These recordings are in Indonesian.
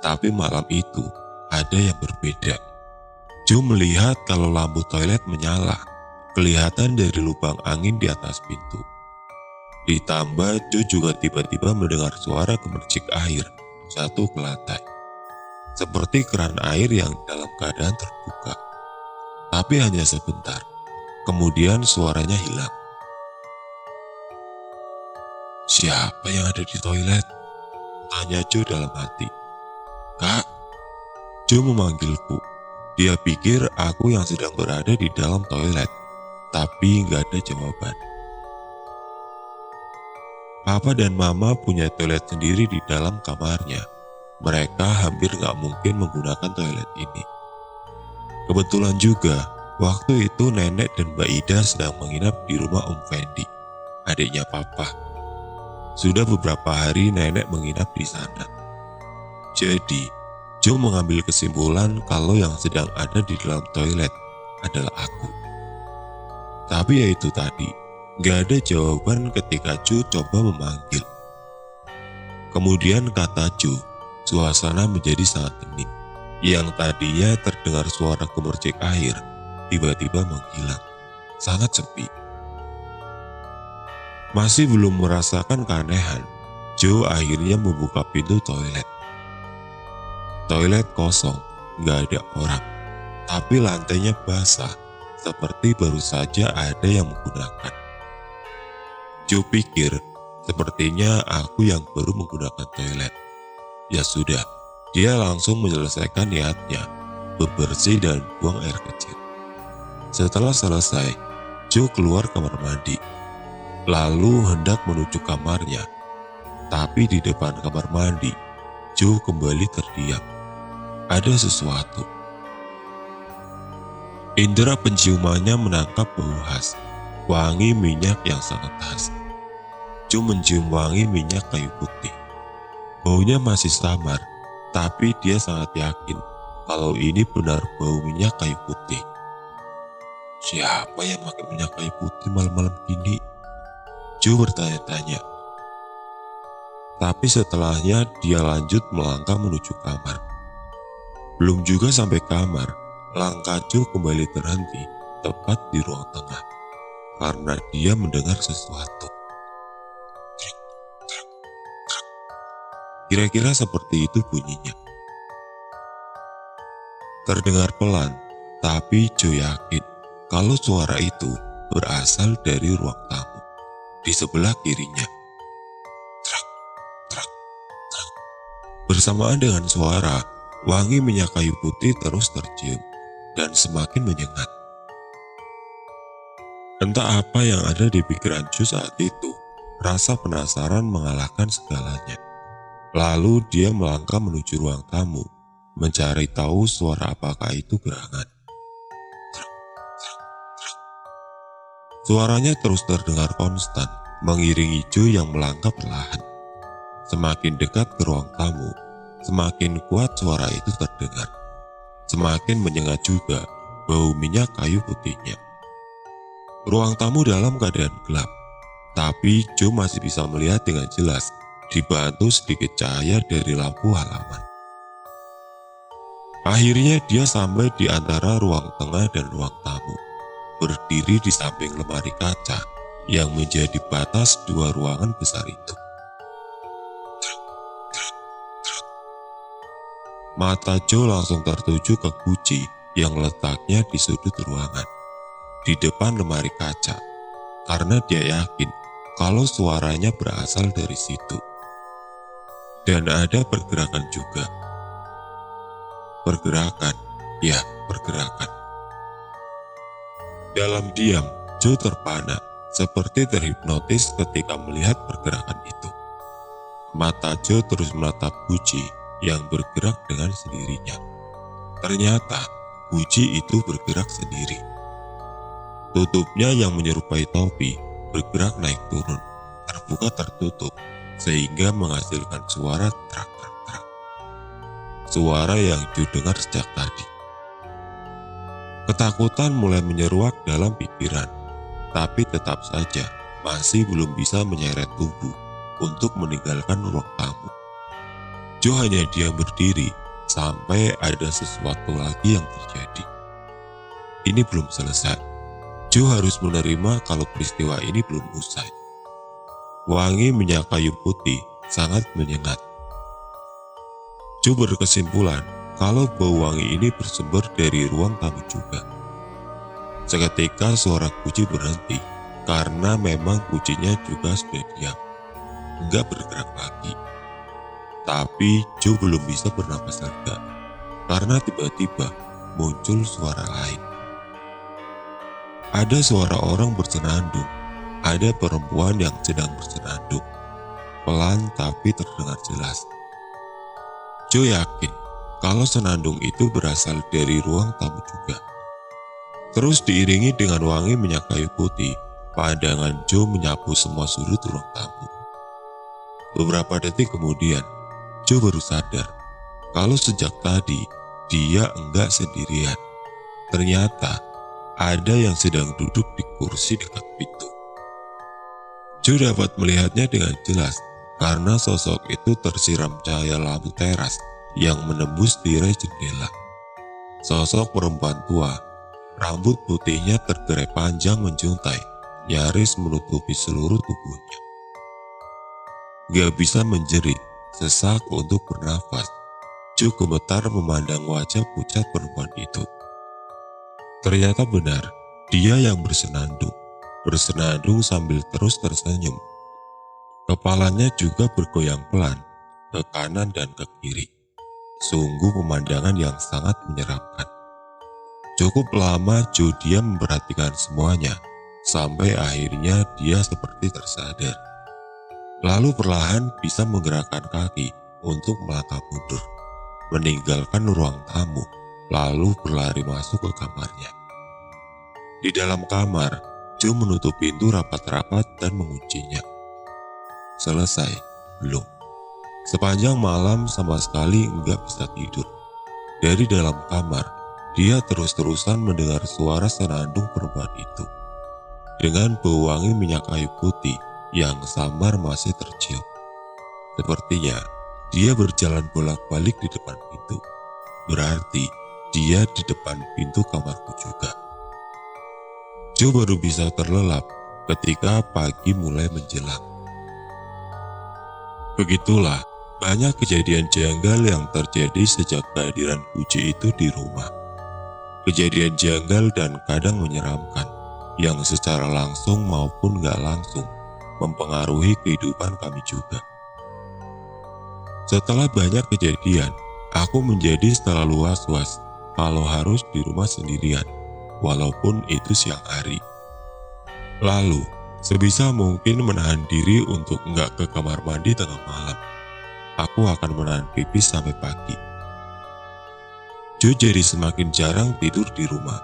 Tapi malam itu ada yang berbeda. Jo melihat kalau lampu toilet menyala, kelihatan dari lubang angin di atas pintu. Ditambah Jo juga tiba-tiba mendengar suara gemercik air jatuh ke lantai. Seperti keran air yang dalam keadaan terbuka. Tapi hanya sebentar, kemudian suaranya hilang. "Siapa yang ada di toilet?" tanya Jo dalam hati. "Kak," Jo memanggilku. Dia pikir aku yang sedang berada di dalam toilet, tapi nggak ada jawaban. Papa dan Mama punya toilet sendiri di dalam kamarnya. Mereka hampir nggak mungkin menggunakan toilet ini. Kebetulan juga, waktu itu Nenek dan Mbak Ida sedang menginap di rumah Om Fendi, adiknya Papa. Sudah beberapa hari Nenek menginap di sana. Jadi, Jo mengambil kesimpulan kalau yang sedang ada di dalam toilet adalah aku. Tapi ya itu tadi, gak ada jawaban ketika Jo coba memanggil. Kemudian kata Jo, suasana menjadi sangat hening. Yang tadinya terdengar suara gemercik air, tiba-tiba menghilang. Sangat sepi. Masih belum merasakan keanehan, Jo akhirnya membuka pintu toilet. Toilet kosong, gak ada orang. Tapi lantainya basah, seperti baru saja ada yang menggunakan. Jo pikir, sepertinya aku yang baru menggunakan toilet. Ya sudah, dia langsung menyelesaikan niatnya, bebersih dan buang air kecil. Setelah selesai, Jo keluar kamar mandi, lalu hendak menuju kamarnya. Tapi di depan kamar mandi, Jo kembali terdiam. Ada sesuatu. Indera penciumannya menangkap bau khas, wangi minyak yang sangat khas. Jo mencium wangi minyak kayu putih. Baunya masih samar, tapi dia sangat yakin kalau ini benar bau minyak kayu putih. Siapa yang pakai minyak kayu putih malam-malam gini? Jo bertanya-tanya. Tapi setelahnya dia lanjut melangkah menuju kamar. Belum juga sampai kamar, langkah Jo kembali terhenti tepat di ruang tengah karena dia mendengar sesuatu. Kira-kira seperti itu bunyinya. Terdengar pelan, tapi Jo yakin kalau suara itu berasal dari ruang tamu di sebelah kirinya. Trak, trak, trak. Bersamaan dengan suara, wangi minyak kayu putih terus tercium dan semakin menyengat. Entah apa yang ada di pikiran Jo saat itu, rasa penasaran mengalahkan segalanya. Lalu dia melangkah menuju ruang tamu, mencari tahu suara apakah itu gerangan. Suaranya terus terdengar konstan, mengiringi Jo yang melangkah perlahan. Semakin dekat ke ruang tamu, semakin kuat suara itu terdengar. Semakin menyengat juga bau minyak kayu putihnya. Ruang tamu dalam keadaan gelap, tapi Jo masih bisa melihat dengan jelas, dibantu sedikit cahaya dari lampu halaman. Akhirnya dia sampai di antara ruang tengah dan ruang tamu, berdiri di samping lemari kaca yang menjadi batas dua ruangan besar itu. Mata Jo langsung tertuju ke guci yang letaknya di sudut ruangan, di depan lemari kaca, karena dia yakin kalau suaranya berasal dari situ. Dan ada pergerakan juga. Pergerakan, ya pergerakan. Dalam diam, Jo terpana, seperti terhipnotis ketika melihat pergerakan itu. Mata Jo terus menatap guci yang bergerak dengan sendirinya. Ternyata, guci itu bergerak sendiri. Tutupnya yang menyerupai topi bergerak naik turun, terbuka tertutup, sehingga menghasilkan suara trak-trak-trak. Suara yang Jo dengar sejak tadi. Ketakutan mulai menyeruak dalam pikiran, tapi tetap saja masih belum bisa menyeret tubuh untuk meninggalkan ruang tamu. Jo hanya diam berdiri sampai ada sesuatu lagi yang terjadi. Ini belum selesai. Jo harus menerima kalau peristiwa ini belum usai. Wangi minyak kayu putih sangat menyengat. Jo berkesimpulan kalau bau wangi ini bersumber dari ruang tamu juga. Seketika suara kuci berhenti karena memang kucinya juga sudah diam, enggak bergerak lagi. Tapi Jo belum bisa bernapas lega karena tiba-tiba muncul suara lain. Ada suara orang bersenandung, ada perempuan yang sedang bersenandung. Pelan tapi terdengar jelas. Jo yakin kalau senandung itu berasal dari ruang tamu juga. Terus diiringi dengan wangi minyak kayu putih, pandangan Jo menyapu semua sudut ruang tamu. Beberapa detik kemudian, Jo baru sadar kalau sejak tadi dia enggak sendirian. Ternyata ada yang sedang duduk di kursi dekat pintu. Jo dapat melihatnya dengan jelas karena sosok itu tersiram cahaya lampu teras yang menembus tirai jendela. Sosok perempuan tua, rambut putihnya tergerai panjang menjuntai, nyaris menutupi seluruh tubuhnya. Gak bisa menjerit, sesak untuk bernafas. Jo gemetar memandang wajah pucat perempuan itu. Ternyata benar, dia yang bersenandung sambil terus tersenyum. Kepalanya juga bergoyang pelan, ke kanan dan ke kiri. Sungguh pemandangan yang sangat menyeramkan. Cukup lama Jo diam memperhatikan semuanya, sampai akhirnya dia seperti tersadar. Lalu perlahan bisa menggerakkan kaki untuk melangkah mundur, meninggalkan ruang tamu, lalu berlari masuk ke kamarnya. Di dalam kamar, Jo menutup pintu rapat-rapat dan menguncinya. Selesai? Belum. Sepanjang malam sama sekali enggak bisa tidur. Dari dalam kamar, dia terus-terusan mendengar suara senandung perempuan itu. Dengan bau wangi minyak kayu putih yang samar masih tercium. Sepertinya dia berjalan bolak-balik di depan pintu. Berarti dia di depan pintu kamarku juga. Jo baru bisa terlelap ketika pagi mulai menjelang. Begitulah banyak kejadian janggal yang terjadi sejak kehadiran Puji itu di rumah. Kejadian janggal dan kadang menyeramkan, yang secara langsung maupun gak langsung mempengaruhi kehidupan kami juga. Setelah banyak kejadian, aku menjadi selalu was-was kalau harus di rumah sendirian, walaupun itu siang hari. Lalu, sebisa mungkin menahan diri untuk enggak ke kamar mandi tengah malam. Aku akan menahan pipis sampai pagi. Jo jadi semakin jarang tidur di rumah,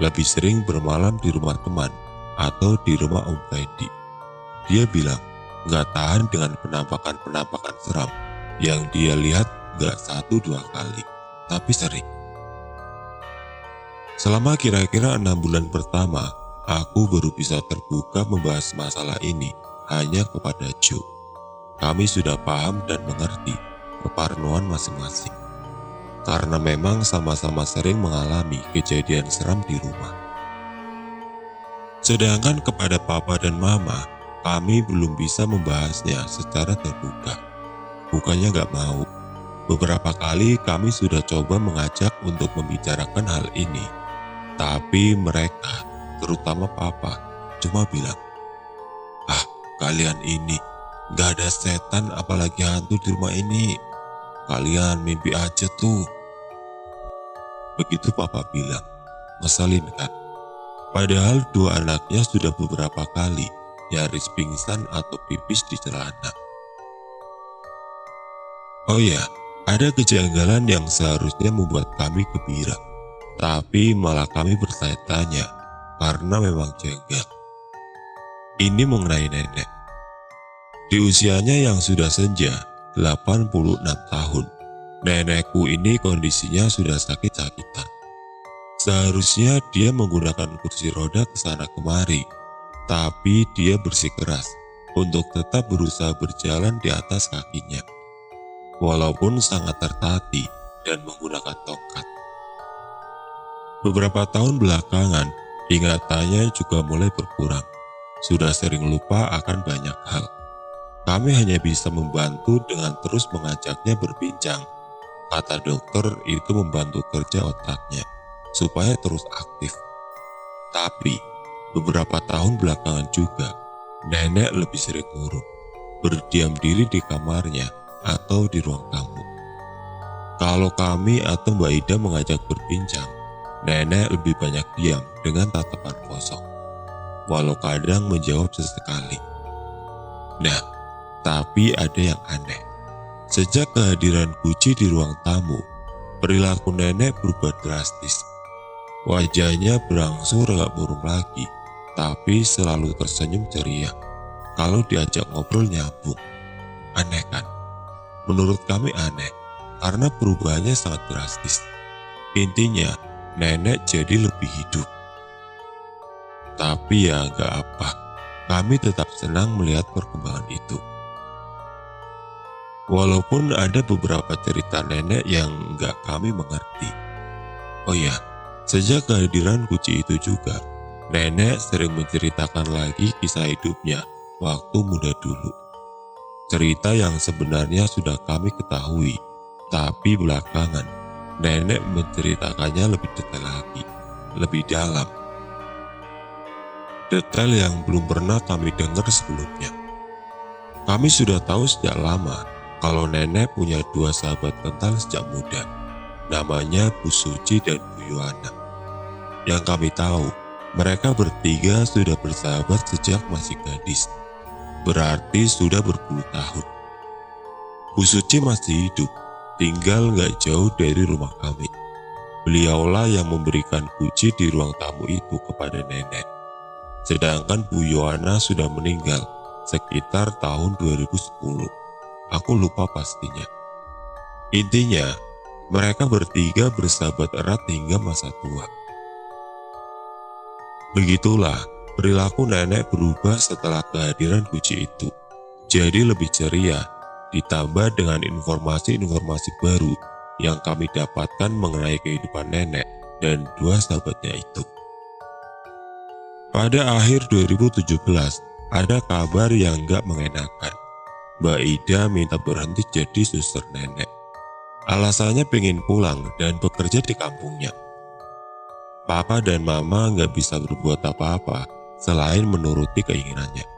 lebih sering bermalam di rumah teman atau di rumah Om Fendi. Dia bilang enggak tahan dengan penampakan-penampakan seram yang dia lihat enggak 1-2 kali, tapi sering. Selama kira-kira 6 bulan pertama, aku baru bisa terbuka membahas masalah ini hanya kepada Jo. Kami sudah paham dan mengerti keparnoan masing-masing. Karena memang sama-sama sering mengalami kejadian seram di rumah. Sedangkan kepada papa dan mama, kami belum bisa membahasnya secara terbuka. Bukannya gak mau. Beberapa kali kami sudah coba mengajak untuk membicarakan hal ini. Tapi mereka, terutama papa, cuma bilang, "Ah, kalian ini gak ada setan apalagi hantu di rumah ini. Kalian mimpi aja tuh." Begitu papa bilang, ngeselin kan? Padahal 2 anaknya sudah beberapa kali nyaris pingsan atau pipis di celana. Oh ya, ada kejanggalan yang seharusnya membuat kami gembira, tapi malah kami bertanya-tanya karena memang janggal. Ini mengenai nenek. Di usianya yang sudah senja, 86 tahun, nenekku ini kondisinya sudah sakit-sakitan. Seharusnya dia menggunakan kursi roda ke sana kemari, tapi dia bersikeras untuk tetap berusaha berjalan di atas kakinya. walaupun sangat tertatih dan menggunakan tongkat. Beberapa tahun belakangan, ingatannya juga mulai berkurang. Sudah sering lupa akan banyak hal. Kami hanya bisa membantu dengan terus mengajaknya berbincang. Kata dokter itu membantu kerja otaknya, supaya terus aktif. Tapi, beberapa tahun belakangan juga, nenek lebih sering murung, berdiam diri di kamarnya atau di ruang tamu. Kalau kami atau Mbak Ida mengajak berbincang, nenek lebih banyak diam dengan tatapan kosong, walau kadang menjawab sesekali. Nah, tapi ada yang aneh. Sejak kehadiran Guci di ruang tamu, perilaku nenek berubah drastis. Wajahnya berangsur gak murung lagi, tapi selalu tersenyum ceria. Kalau diajak ngobrol nyambung. Aneh kan? Menurut kami aneh, karena perubahannya sangat drastis. Intinya, nenek jadi lebih hidup. Tapi ya gak apa, kami tetap senang melihat perkembangan itu. Walaupun ada beberapa cerita nenek yang gak kami mengerti. Oh ya, sejak kehadiran Guci itu juga, nenek sering menceritakan lagi kisah hidupnya waktu muda dulu. Cerita yang sebenarnya sudah kami ketahui, tapi belakangan nenek menceritakannya lebih detail lagi, lebih dalam. Detail yang belum pernah kami dengar sebelumnya. Kami sudah tahu sejak lama kalau nenek punya dua sahabat kental sejak muda, namanya Bu Suci dan Bu Yohana. Yang kami tahu, mereka bertiga sudah bersahabat sejak masih gadis, berarti sudah berpuluh tahun. Bu Suci masih hidup, tinggal gak jauh dari rumah kami. Beliaulah yang memberikan kunci di ruang tamu itu kepada nenek. Sedangkan Bu Yohana sudah meninggal sekitar tahun 2010. Aku lupa pastinya. Intinya, mereka bertiga bersahabat erat hingga masa tua. Begitulah, perilaku nenek berubah setelah kehadiran Guci itu. Jadi lebih ceria, ditambah dengan informasi-informasi baru yang kami dapatkan mengenai kehidupan nenek dan dua sahabatnya itu. Pada akhir 2017, ada kabar yang gak mengenakan. Mbak Ida minta berhenti jadi suster nenek. Alasannya pengen pulang dan bekerja di kampungnya. Papa dan Mama gak bisa berbuat apa-apa selain menuruti keinginannya.